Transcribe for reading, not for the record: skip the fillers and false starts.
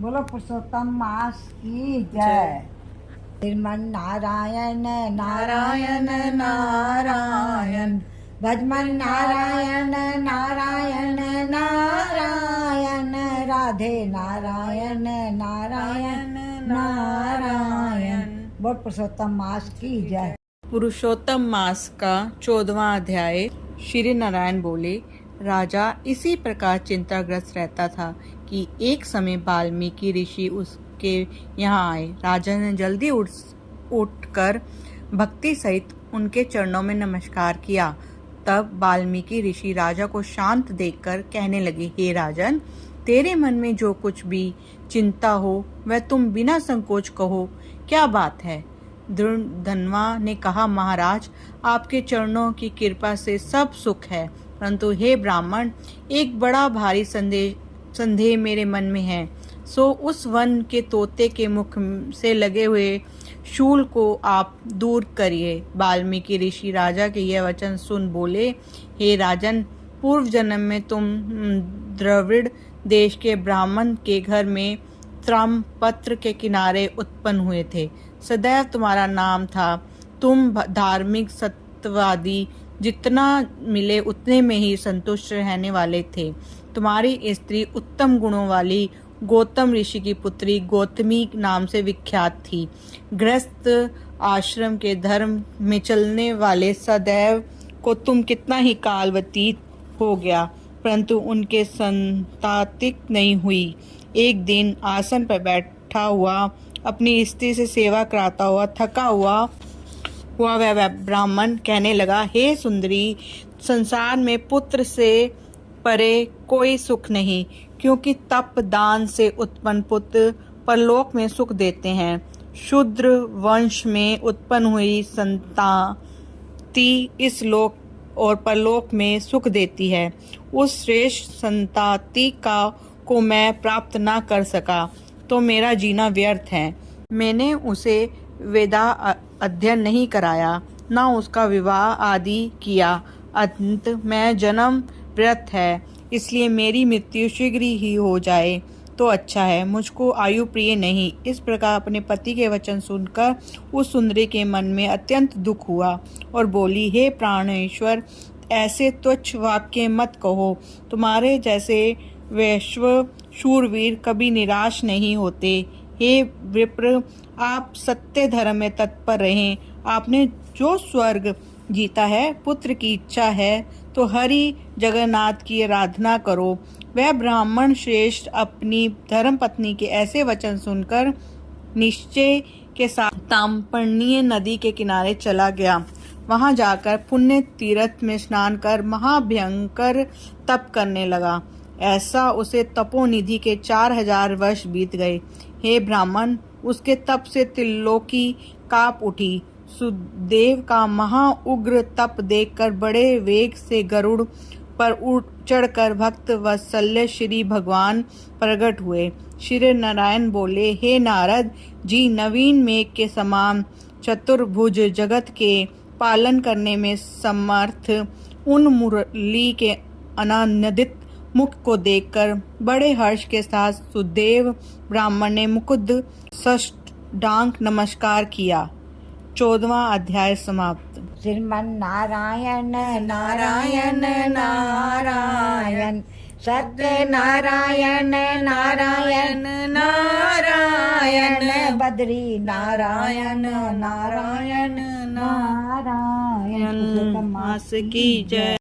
बोलो पुरुषोत्तम मास की जय। श्रीमन नारायण नारायण नारायण, भजमन नारायण नारायण नारायण, राधे नारायण नारायण नारायण। बोल पुरुषोत्तम मास की जय। पुरुषोत्तम मास का 14वां अध्याय। श्री नारायण बोले, राजा इसी प्रकार चिंताग्रस्त रहता था कि एक समय वाल्मीकि ऋषि उसके यहाँ आए। राजा ने जल्दी उठकर भक्ति सहित उनके चरणों में नमस्कार किया। तब वाल्मीकि ऋषि राजा को शांत देखकर कहने लगे, हे राजन, तेरे मन में जो कुछ भी चिंता हो वह तुम बिना संकोच कहो, क्या बात है? धनवा ने कहा, महाराज, आपके चरणों की कृपा से सब सुख है, परंतु हे ब्राह्मण, एक बड़ा भारी संदेह मेरे मन में है। सो उस वन के तोते के मुख से लगे हुए शूल को आप दूर करिए। वाल्मीकि ऋषि राजा के यह वचन सुन बोले, हे राजन, पूर्व जन्म में तुम द्रविड़ देश के ब्राह्मण के घर में त्रमपत्र के किनारे उत्पन्न हुए थे। सदैव तुम्हारा नाम था। तुम धार्मिक सत्यवादी, जितना मिले उतने में ही संतुष्ट रहने वाले थे। तुम्हारी स्त्री उत्तम गुणों वाली गौतम ऋषि की पुत्री गौतमी नाम से विख्यात थी। गृहस्थ आश्रम के धर्म में चलने वाले सदैव को तुम कितना ही काल व्यतीत हो गया, परंतु उनके संतातिक नहीं हुई। एक दिन आसन पर बैठा हुआ अपनी स्त्री से सेवा कराता हुआ थका हुआ वह ब्राह्मण कहने लगा, हे सुंदरी, संसार में पुत्र से परे कोई सुख नहीं, क्योंकि तप दान से उत्पन्न पुत्र परलोक में सुख देते हैं। शूद्र वंश में उत्पन्न हुई संताति इस लोक और परलोक में सुख देती है। उस श्रेष्ठ संताति को मैं प्राप्त न कर सका तो मेरा जीना व्यर्थ है। मैंने उसे वेदा अध्ययन नहीं कराया, न उसका विवाह आदि किया। अंत में जन्म व्यर्थ है, इसलिए मेरी मृत्यु शीघ्र ही हो जाए तो अच्छा है। मुझको आयु प्रिय नहीं। इस प्रकार अपने पति के वचन सुनकर उस सुंदरी के मन में अत्यंत दुख हुआ और बोली, हे प्राणेश्वर, ऐसे तुच्छ वाक्य मत कहो। तुम्हारे जैसे वैश्व शूरवीर कभी निराश नहीं होते। हे विप्र, आप सत्य धर्म में तत्पर रहें। आपने जो स्वर्ग जीता है, पुत्र की इच्छा है तो हरि जगन्नाथ की आराधना करो। वह ब्राह्मण श्रेष्ठ अपनी धर्म पत्नी के ऐसे वचन सुनकर निश्चय के साथ ताम्रपर्णी नदी के किनारे चला गया। वहां जाकर पुण्य तीर्थ में स्नान कर महाभयंकर तप करने लगा। ऐसा उसे तपोनिधि के 4000 वर्ष बीत गए। हे ब्राह्मण, उसके तप से त्रिलोकी कांप उठी। सुदेव का महा उग्र तप देखकर बड़े वेग से गरुड़ पर चढ़कर भक्त वत्सल्य श्री भगवान प्रकट हुए। श्री नारायण बोले, हे नारद जी, नवीन मेघ के समान चतुर्भुज जगत के पालन करने में समर्थ उन मुरली के अनन्वित मुख को देखकर बड़े हर्ष के साथ सुदेव ब्राह्मण ने मुकुद साष्टांग नमस्कार किया। 14वां अध्याय समाप्त। श्रीमन नारायण नारायण नारायण, सत्य नारायण नारायण नारायण, बद्री नारायण नारायण नारायण। मास की जय।